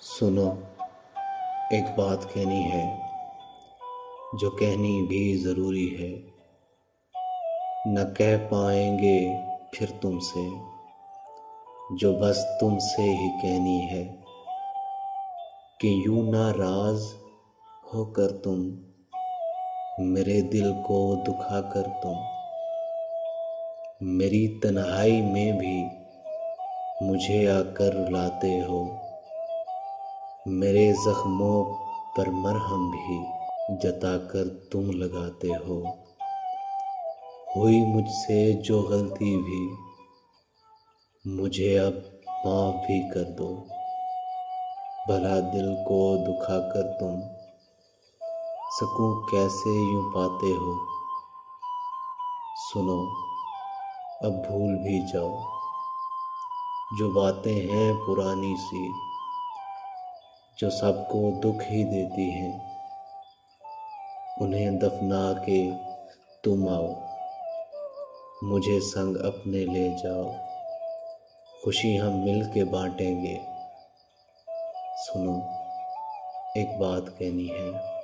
सुनो, एक बात कहनी है जो कहनी भी ज़रूरी है। न कह पाएंगे फिर तुमसे जो बस तुमसे ही कहनी है कि यूं नाराज़ होकर तुम मेरे दिल को दुखा कर तुम मेरी तन्हाई में भी मुझे आकर रुलाते हो। मेरे ज़ख्मों पर मरहम भी जताकर तुम लगाते हो। हुई मुझसे जो गलती भी मुझे अब माफ़ भी कर दो। भला दिल को दुखाकर तुम सुकून कैसे यूं पाते हो। सुनो, अब भूल भी जाओ जो बातें हैं पुरानी सी जो सबको दुख ही देती हैं। उन्हें दफना के तुम आओ, मुझे संग अपने ले जाओ। खुशी हम मिल के बांटेंगे। सुनो, एक बात कहनी है।